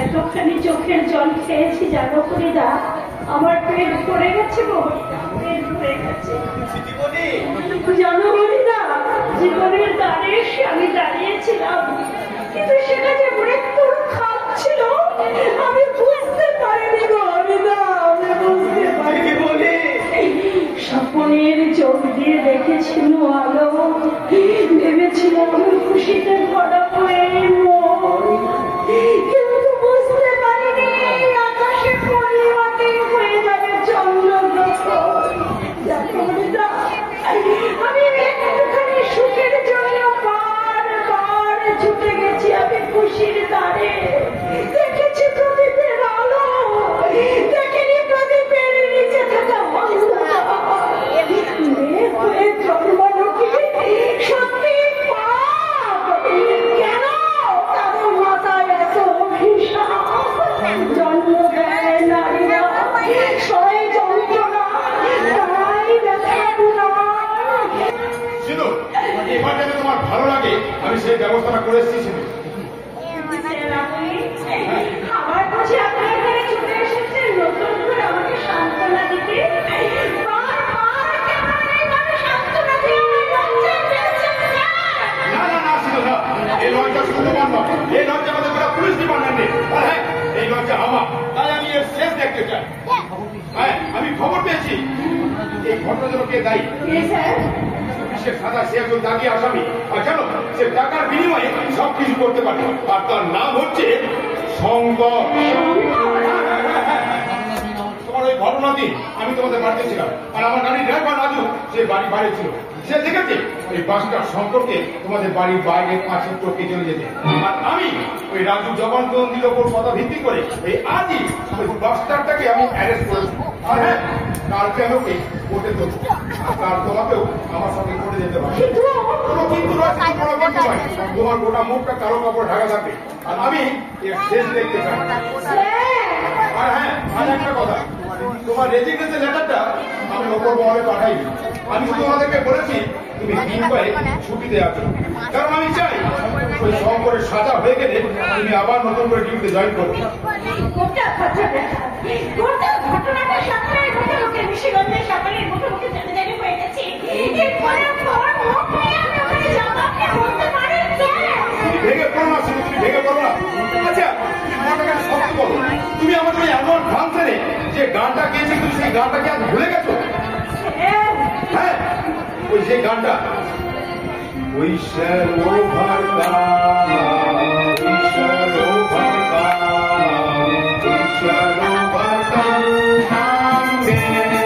এতখানি চোখের জল খেয়েছি জানো হরিদা, আমার পেট ভরে গেছে গো, পেট ভরে গেছে জানো হরিদা। জীবনের দ্বারে এসে আমি দাঁড়িয়েছিলাম, কিন্তু সেটা যে মৃত্যুর খাপ ছিল আমি বুঝতে পারিনি গো হরিদা, আমি বুঝতে পারিনি। বলে স্বপ্নের চোখ দিয়ে দেখেছিল আলো, ভেবেছিলাম খুশিতে ভরা হয়ে কিন্তু বুঝতে পারিনি আকাশে পরিমাণে হয়ে যাবে চন্দ্রগ্রহ। আমি একটুখানি সুখের জন্য বারবার ছুটে গেছি আমি খুশির দ্বারে, দেখেছি প্রদীপের আলো, দেখিনি প্রদীপের নিচে থাকা জন্মানো কি সত্যি পাপ? কেন তাদের মাথায় এত অভিশাপ? জন্ম দেয় নারীরা সবাই যন্ত্রণা, তারাই দেখেন না। তোমার ভালো লাগে আমি সেই ব্যবস্থাটা করে এসেছি। আমার বুঝি আপনি এখানে ছুটে এসেছেন নতুন করে আমাকে সান্ত্বনা দিতে? এই লঞ্চটা শুধু তোমার নয়, এই লঞ্চ আমাদের গোটা পুলিশ ডিপার্টমেন্টে। আর হ্যাঁ, এই লঞ্চটা আমার, তাই আমি এর শেষ দেখতে চাই। হ্যাঁ, আমি খবর পেয়েছি এই ঘটনার জন্য কে দায়ী। পুলিশের সাদা সে একজন দাগি আসামি, আর জানো সে টাকার বিনিময়ে সবকিছু করতে পারে, আর তার নাম হচ্ছে শঙ্কর। তোমার ওই ঘটনা দিন আমি তোমাদের বাড়িতে ছিলাম, আর আমার গাড়ির ড্রাইভার রাজু সে বাড়ি বাইরে ছিল। সে দেখেছে ওই বাসটার সম্পর্কে তোমাদের বাড়ির বাইরে কাছে টপকে চলে যেতে, আর আমি ওই রাজু জবানবন্দির ওপর কথা ভিত্তি করে এই আজই ওই বাসটারটাকে আমি অ্যারেস্ট করেছি। আর হ্যাঁ, কালকে আমাকে কোর্টে দেবো, আর তোমাকেও আমার সঙ্গে কোর্টে যেতে পারে। কোনো কিন্তু নয়, কোনো কিন্তু নয়, তোমার গোটা মুখটা কালো কাপড় ঢাকা থাকবে, আর আমি এর শেষ দেখতে চাই। আর হ্যাঁ, আর একটা কথা, তোমার রেজিগনেশন লেটারটা আমি ওপর মহলে পাঠাই। আমি শুধু তোমাদেরকে বলেছি তুমি দিন কয়েক ছুটিতে আছো, কারণ আমি চাই ওই শঙ্করের সাজা হয়ে গেলে তুমি আবার নতুন করে ডিউটিতে জয়েন করবে। ভেঙে পড়ো না, তুমি ভেঙে পড়ো না। আচ্ছা সত্যি বলো, তুমি আমাদের এমন ফাংশনে যে গানটা গেয়েছি তুমি সেই গানটাকে আজ ভুলে গেছো? হ্যাঁ, ওই যে গানটা We shall overcome, we shall overcome, we shall overcome someday.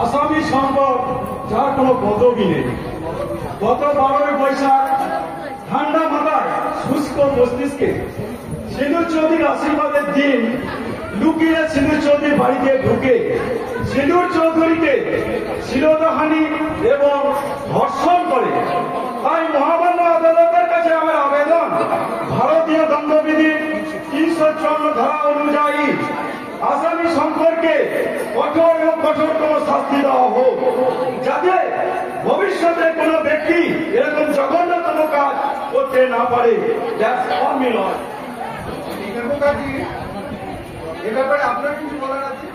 আসামি সম্পদ যার কোনো পদবি নেই, গত 12 বৈশাখ ঠান্ডা মাথায় শুষ্ক মস্তিষ্কে সিঁদুর চৌধুরীর আশীর্বাদের দিন লুকিয়ে সিঁদুর চৌধুরীর বাড়িতে ঢুকে সিঁদুর চৌধুরীকে শিরোধাহানি এবং ধর্ষণ করে। তাই মহামান্য আদালতের কাছে আমার আবেদন, ভারতীয় দণ্ডবিধির 354 ধারা অনুযায়ী আসামি শঙ্করকে কঠোর এবং কঠোরতম শাস্তি দেওয়া হোক, যাতে ভবিষ্যতে কোনো ব্যক্তি এরকম জঘন্যতম কাজ করতে না পারে। এ ব্যাপারে আপনার কিছু বলার আছে?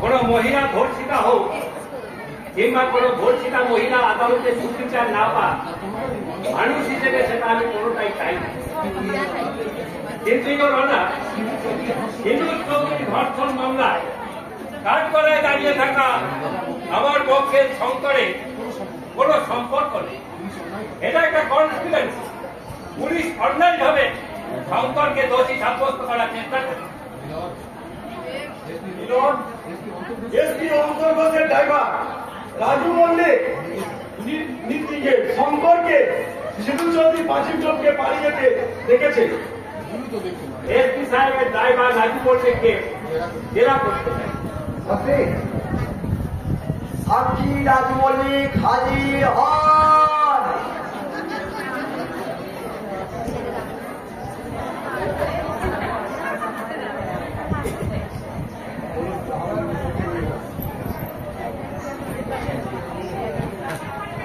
কোন মহিলা ধর্ষিতা হোক কিংবা কোন ধর্ষিতা মহিলা আদালতে সুবিচার না পায়, মানুষ হিসেবে সেটা আমি কোনোটাই চাই না। কিন্তু হিন্দু চৌধুরী ধর্ষণ মামলায় কাঠগড়ায় দাঁড়িয়ে থাকা আমার পক্ষে শঙ্করের কোন সম্পর্ক নেই। এটা একটা কনফিডেন্স। পুলিশ অন্যায়ভাবে শঙ্করকে দোষী সাব্যস্ত করার চেষ্টা করে। অন্তর্গতের ড্রাইভার রাজু মল্লিক শঙ্করকে সিধু চৌধুরী পাঁচিল চোখকে পালিয়ে যেতে দেখেছে। এসপি সাহেবের ড্রাইভার রাজু বলছে জেরা করতে চাই। সাক্ষী রাজু মল্লিক হাজির হন।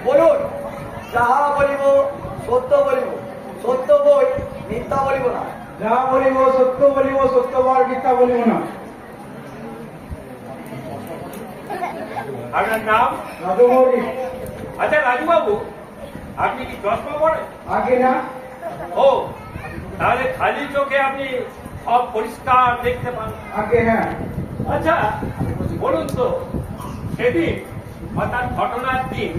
বলুন, যাহা বলিব সত্য বলিব, সত্য বই মিথ্যা বলিব না। যা বলিব সত্য বলিব, সত্যবার মিথ্যা বলিব না। আপনার নাম? রাজু মল্লিক। আচ্ছা রাজুবাবু, আপনি কি চশমা পড়েন? আগে না। ও, তাহলে খালি চোখে আপনি সব পরিষ্কার দেখতে পান? আগে হ্যাঁ। আচ্ছা বলুন তো, সেদিন অর্থাৎ ঘটনার দিন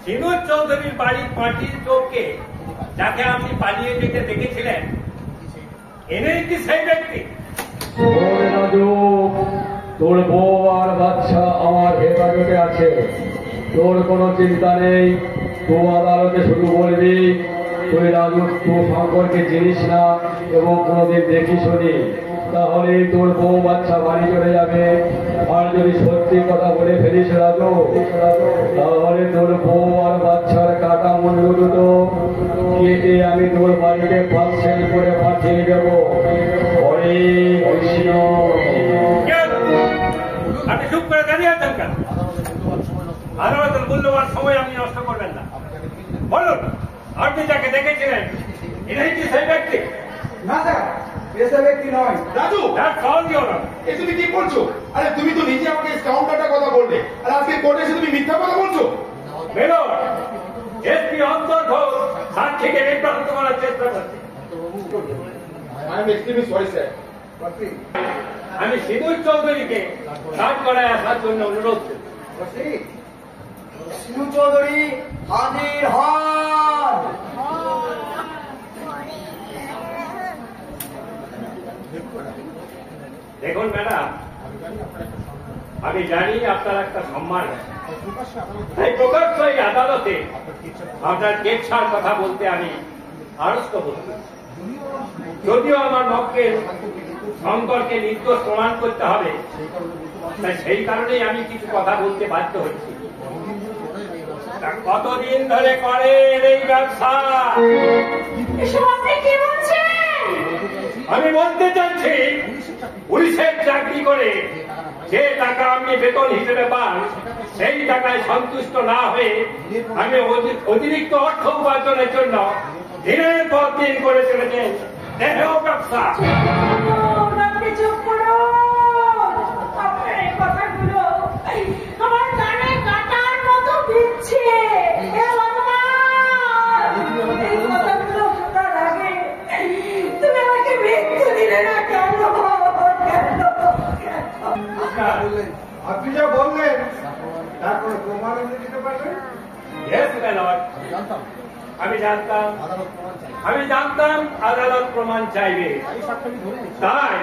সিধু চৌধুরীর বাড়ির পাঁচিল চৌকে যাকে আপনি পালিয়ে যেতে দেখেছিলেন, এনেই কি সেই ব্যক্তি? তোর বউ আর বাচ্চা আমার হেফাজতে আছে, তোর কোনো চিন্তা নেই। তুই আদালতে শুধু বলবি তুই রাজু তুই সম্পর্কে চিনিস না এবং কোনোদিন দেখিস নি, তাহলেই তোর বউ বাচ্চা বাড়ি চলে যাবে। আর যদি সত্যি কথা বলে ফেলিস রাজু, তাহলে তোর বউ আর বাচ্চার কাটা মূল্য দুটো কেটে আমি তোর বাড়িতে পার্সেল করে পাঠিয়ে দেবো। হরে কৃষ্ণ। আপনি চুপ করে দাঁড়িয়ে আছেন কেন? আদালতের মূল্যবান সময় আপনি নষ্ট করবেন না। বলুন, আপনি যাকে দেখেছিলেন এটাই কি সেই ব্যক্তি? না স্যার, এসে ব্যক্তি নয়। রাজু, এ তুমি কি করছো? আরে তুমি তো নিজে আমাকে কাউন্টারটা কথা বললে, আর আজকে কোর্টে এসে তুমি মিথ্যা কথা বলছো। এসপি অন্তর ঘোষ সাক্ষীকে বিভ্রান্ত করার চেষ্টা করছে। আমি সিধু চৌধুরীকে সাত করায় আসার জন্য অনুরোধ করছি। সিধু চৌধুরী হাজির হন। দেখুন ম্যাডাম, আমি জানি আপনার একটা সম্মান আছে, তাই প্রকাশ্যই আদালতে আপনার কেচ্ছার কথা বলতে আমি আড়স্ত বলছি। যদিও আমার মক্কেল শঙ্করকে নির্দোষ প্রমাণ করতে হবে, তাই সেই কারণেই আমি কিছু কথা বলতে বাধ্য হচ্ছি। তা কতদিন ধরে করেন এই ব্যবসা? এসব আপনি কি বলছেন? আমি বলতে চাচ্ছি, পুলিশের চাকরি করে যে টাকা আপনি বেতন হিসেবে পান, সেই টাকায় সন্তুষ্ট না হয়ে আমি অতিরিক্ত অর্থ উপার্জনের জন্য দিনের পর দিন করে চলেছেন দেহ ব্যবসা। আপনি চুপ করুন। আপনার এই কথাগুলো আমার কানে কাটার মতো দিচ্ছে। হে ভগবান, এই কথাগুলো শোনার আগে তুমি আমাকে মৃত্যু দিলে না কেন? আপনি যা বললেন তার কোনো প্রমাণ এনে দিতে পারবেন? Yes, my lord. আমি জানতাম আদালত প্রমাণ চাইবে, তাই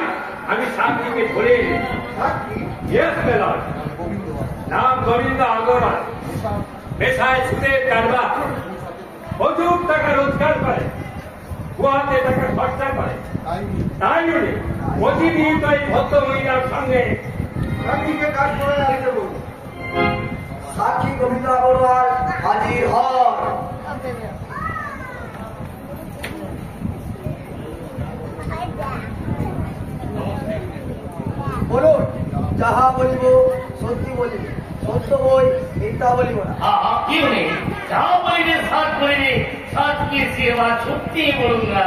আমি সাক্ষীকে ধরে Yes, my lord. নাম গোবিন্দ আগরওয়াল, পেশায় সুদের কারবার, প্রচুর টাকা রোজগার করে, গুয়াতে টাকা খরচা করে। তাই উনি প্রতিনিয়ত এই ভদ্র মহিলার সঙ্গে সাক্ষীকে কাজ করে আসতে বলুন। সাক্ষী গোবিন্দ আগরওয়াল হাজির হন। বলুন, যাহা বলিব সত্যি বলিব, সত্য বই মিথ্যা বলিব না। क्यों नहीं? जाओ बोलिए साथ बोलिए, साथ की सेवा छुट्टी बोलूंगा।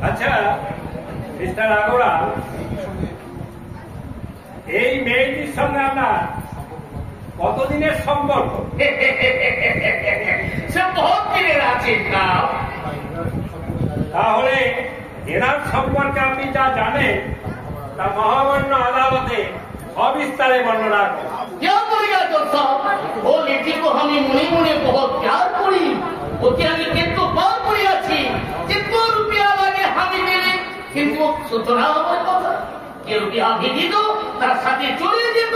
আচ্ছা মিস্টার আগরওয়াল, এই মেয়েটির সঙ্গে আপনার কতদিনের সম্পর্ক? सब बहुत दिने रात नाम তাহলে এনার সম্পর্কে আপনি যা জানেন তা মহামান্য আদালতে সবিস্তারে বর্ণনা করুন। क्या करेगा दोस्तों? वो लड़की को हमें मुने मुने बहुत प्यार करी, ওকে আমি কিন্তু পার করে আছি, जितना रुपया লাগে আমি দিলে কিন্তু সুতরাং আমার কথা, যে রুপিয়া আমি দিত তার সাথে চলে যেত।